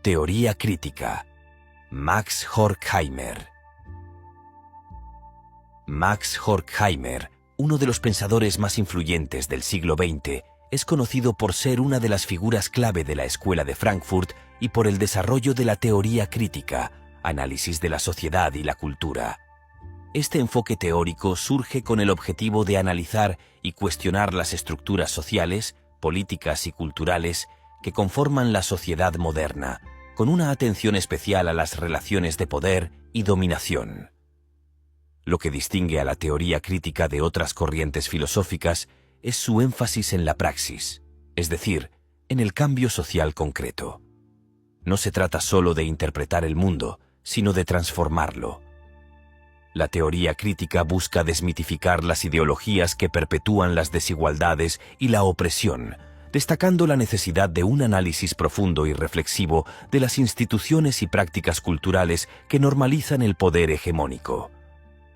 Teoría crítica. Max Horkheimer. Max Horkheimer, uno de los pensadores más influyentes del siglo XX, es conocido por ser una de las figuras clave de la Escuela de Frankfurt y por el desarrollo de la teoría crítica, análisis de la sociedad y la cultura. Este enfoque teórico surge con el objetivo de analizar y cuestionar las estructuras sociales, políticas y culturales que conforman la sociedad moderna, con una atención especial a las relaciones de poder y dominación. Lo que distingue a la teoría crítica de otras corrientes filosóficas es su énfasis en la praxis, es decir, en el cambio social concreto. No se trata solo de interpretar el mundo, sino de transformarlo. La teoría crítica busca desmitificar las ideologías que perpetúan las desigualdades y la opresión, destacando la necesidad de un análisis profundo y reflexivo de las instituciones y prácticas culturales que normalizan el poder hegemónico.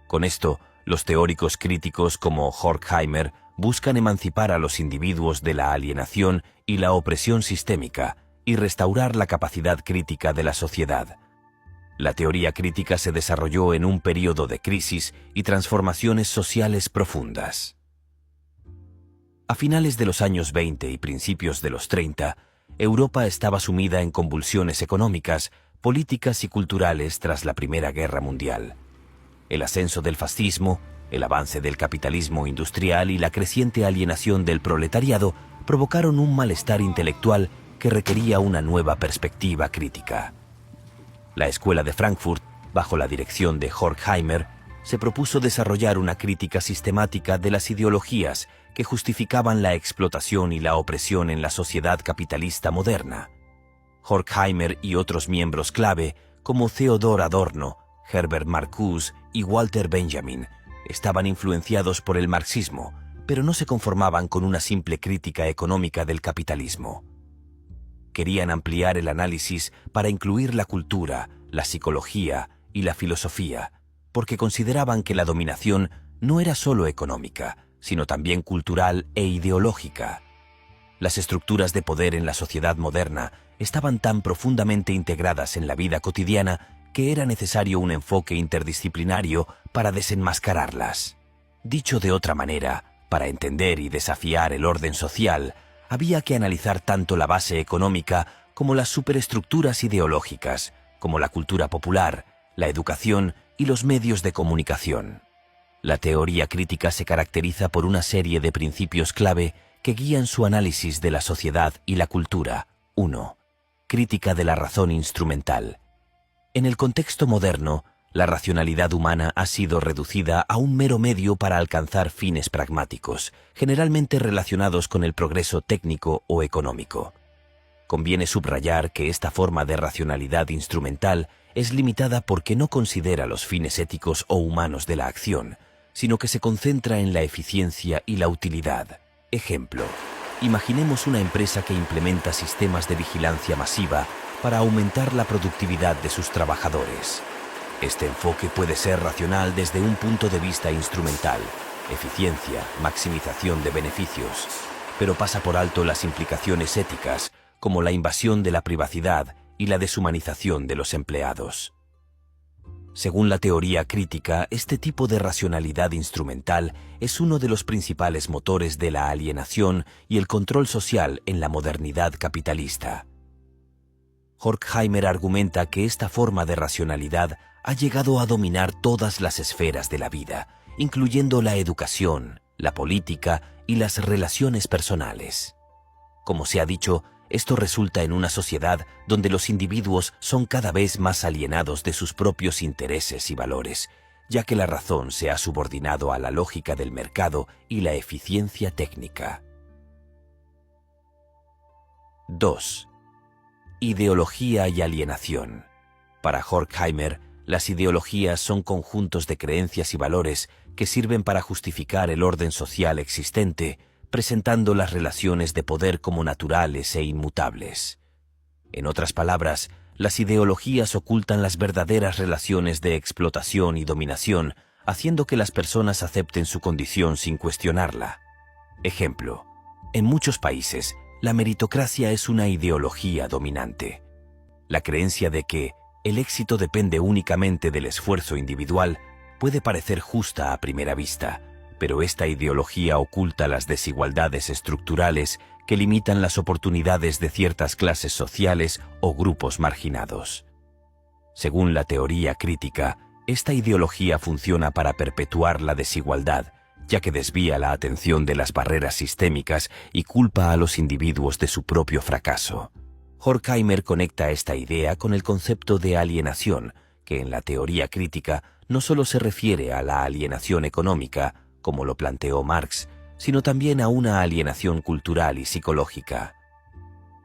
Con esto, los teóricos críticos como Horkheimer buscan emancipar a los individuos de la alienación y la opresión sistémica y restaurar la capacidad crítica de la sociedad. La teoría crítica se desarrolló en un período de crisis y transformaciones sociales profundas. A finales de los años 20 y principios de los 30, Europa estaba sumida en convulsiones económicas, políticas y culturales tras la Primera Guerra Mundial. El ascenso del fascismo, el avance del capitalismo industrial y la creciente alienación del proletariado provocaron un malestar intelectual que requería una nueva perspectiva crítica. La Escuela de Frankfurt, bajo la dirección de Horkheimer, se propuso desarrollar una crítica sistemática de las ideologías que justificaban la explotación y la opresión en la sociedad capitalista moderna. Horkheimer y otros miembros clave, como Theodor Adorno, Herbert Marcuse y Walter Benjamin, estaban influenciados por el marxismo, pero no se conformaban con una simple crítica económica del capitalismo. Querían ampliar el análisis para incluir la cultura, la psicología y la filosofía, porque consideraban que la dominación no era solo económica, sino también cultural e ideológica. Las estructuras de poder en la sociedad moderna estaban tan profundamente integradas en la vida cotidiana que era necesario un enfoque interdisciplinario para desenmascararlas. Dicho de otra manera, para entender y desafiar el orden social, había que analizar tanto la base económica como las superestructuras ideológicas, como la cultura popular, la educación y los medios de comunicación. La teoría crítica se caracteriza por una serie de principios clave que guían su análisis de la sociedad y la cultura. 1. Crítica de la razón instrumental. En el contexto moderno, la racionalidad humana ha sido reducida a un mero medio para alcanzar fines pragmáticos, generalmente relacionados con el progreso técnico o económico. Conviene subrayar que esta forma de racionalidad instrumental es limitada porque no considera los fines éticos o humanos de la acción, sino que se concentra en la eficiencia y la utilidad. Ejemplo, imaginemos una empresa que implementa sistemas de vigilancia masiva para aumentar la productividad de sus trabajadores. Este enfoque puede ser racional desde un punto de vista instrumental, eficiencia, maximización de beneficios, pero pasa por alto las implicaciones éticas, como la invasión de la privacidad y la deshumanización de los empleados. Según la teoría crítica, este tipo de racionalidad instrumental es uno de los principales motores de la alienación y el control social en la modernidad capitalista. Horkheimer argumenta que esta forma de racionalidad ha llegado a dominar todas las esferas de la vida, incluyendo la educación, la política y las relaciones personales. Como se ha dicho, esto resulta en una sociedad donde los individuos son cada vez más alienados de sus propios intereses y valores, ya que la razón se ha subordinado a la lógica del mercado y la eficiencia técnica. 2. Ideología y alienación. Para Horkheimer, las ideologías son conjuntos de creencias y valores que sirven para justificar el orden social existente, presentando las relaciones de poder como naturales e inmutables. En otras palabras, las ideologías ocultan las verdaderas relaciones de explotación y dominación, haciendo que las personas acepten su condición sin cuestionarla. Ejemplo, en muchos países, la meritocracia es una ideología dominante. La creencia de que el éxito depende únicamente del esfuerzo individual puede parecer justa a primera vista, pero esta ideología oculta las desigualdades estructurales que limitan las oportunidades de ciertas clases sociales o grupos marginados. Según la teoría crítica, esta ideología funciona para perpetuar la desigualdad, ya que desvía la atención de las barreras sistémicas y culpa a los individuos de su propio fracaso. Horkheimer conecta esta idea con el concepto de alienación, que en la teoría crítica no solo se refiere a la alienación económica, como lo planteó Marx, sino también a una alienación cultural y psicológica.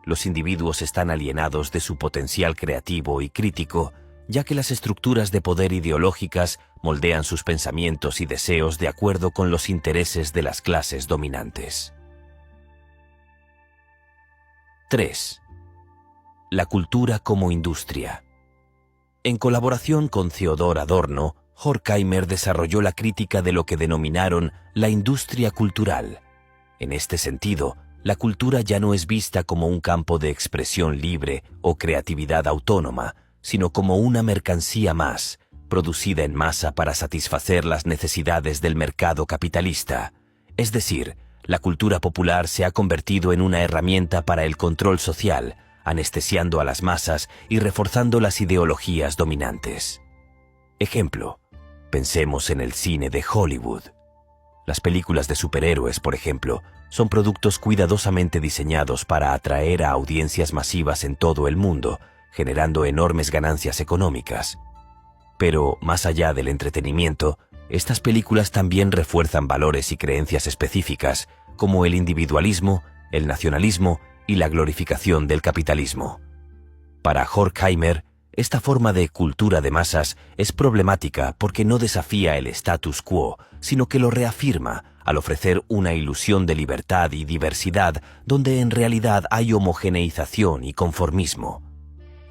Los individuos están alienados de su potencial creativo y crítico, ya que las estructuras de poder ideológicas moldean sus pensamientos y deseos de acuerdo con los intereses de las clases dominantes. 3. La cultura como industria. En colaboración con Theodor Adorno, Horkheimer desarrolló la crítica de lo que denominaron la industria cultural. En este sentido, la cultura ya no es vista como un campo de expresión libre o creatividad autónoma, sino como una mercancía más, producida en masa para satisfacer las necesidades del mercado capitalista. Es decir, la cultura popular se ha convertido en una herramienta para el control social, anestesiando a las masas y reforzando las ideologías dominantes. Ejemplo, pensemos en el cine de Hollywood. Las películas de superhéroes, por ejemplo, son productos cuidadosamente diseñados para atraer a audiencias masivas en todo el mundo, generando enormes ganancias económicas. Pero, más allá del entretenimiento, estas películas también refuerzan valores y creencias específicas, como el individualismo, el nacionalismo y la glorificación del capitalismo. Para Horkheimer, esta forma de cultura de masas es problemática porque no desafía el status quo, sino que lo reafirma al ofrecer una ilusión de libertad y diversidad donde en realidad hay homogeneización y conformismo.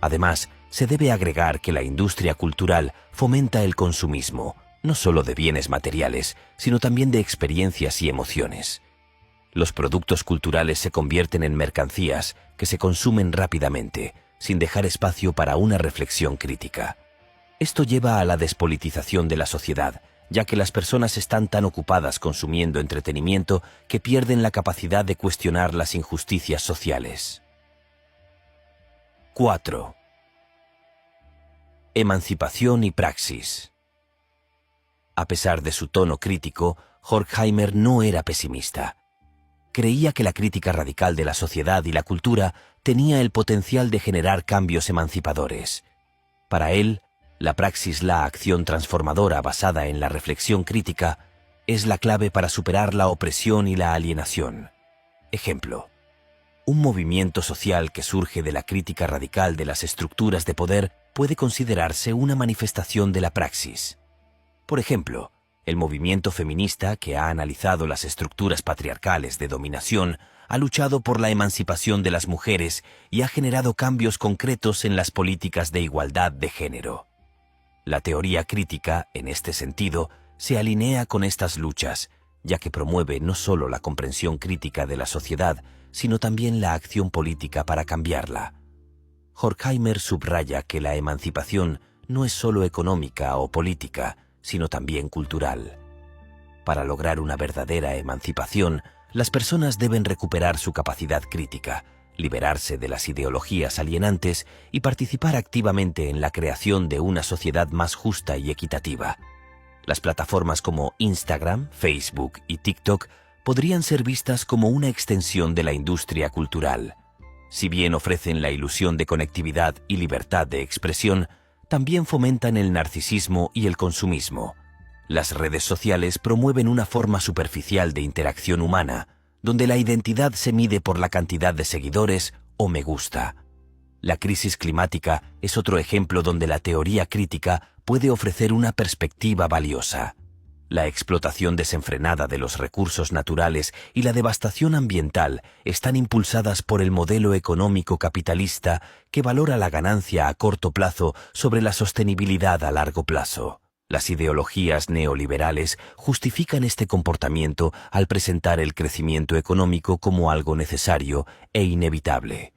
Además, se debe agregar que la industria cultural fomenta el consumismo, no solo de bienes materiales, sino también de experiencias y emociones. Los productos culturales se convierten en mercancías que se consumen rápidamente, sin dejar espacio para una reflexión crítica. Esto lleva a la despolitización de la sociedad, ya que las personas están tan ocupadas consumiendo entretenimiento que pierden la capacidad de cuestionar las injusticias sociales. 4. Emancipación y praxis. A pesar de su tono crítico, Horkheimer no era pesimista. Creía que la crítica radical de la sociedad y la cultura tenía el potencial de generar cambios emancipadores. Para él, la praxis, la acción transformadora basada en la reflexión crítica, es la clave para superar la opresión y la alienación. Ejemplo: un movimiento social que surge de la crítica radical de las estructuras de poder puede considerarse una manifestación de la praxis. Por ejemplo, el movimiento feminista, que ha analizado las estructuras patriarcales de dominación, ha luchado por la emancipación de las mujeres y ha generado cambios concretos en las políticas de igualdad de género. La teoría crítica, en este sentido, se alinea con estas luchas, ya que promueve no solo la comprensión crítica de la sociedad, sino también la acción política para cambiarla. Horkheimer subraya que la emancipación no es solo económica o política, sino también cultural. Para lograr una verdadera emancipación, las personas deben recuperar su capacidad crítica, liberarse de las ideologías alienantes y participar activamente en la creación de una sociedad más justa y equitativa. Las plataformas como Instagram, Facebook y TikTok podrían ser vistas como una extensión de la industria cultural. Si bien ofrecen la ilusión de conectividad y libertad de expresión, también fomentan el narcisismo y el consumismo. Las redes sociales promueven una forma superficial de interacción humana, donde la identidad se mide por la cantidad de seguidores o me gusta. La crisis climática es otro ejemplo donde la teoría crítica puede ofrecer una perspectiva valiosa. La explotación desenfrenada de los recursos naturales y la devastación ambiental están impulsadas por el modelo económico capitalista que valora la ganancia a corto plazo sobre la sostenibilidad a largo plazo. Las ideologías neoliberales justifican este comportamiento al presentar el crecimiento económico como algo necesario e inevitable.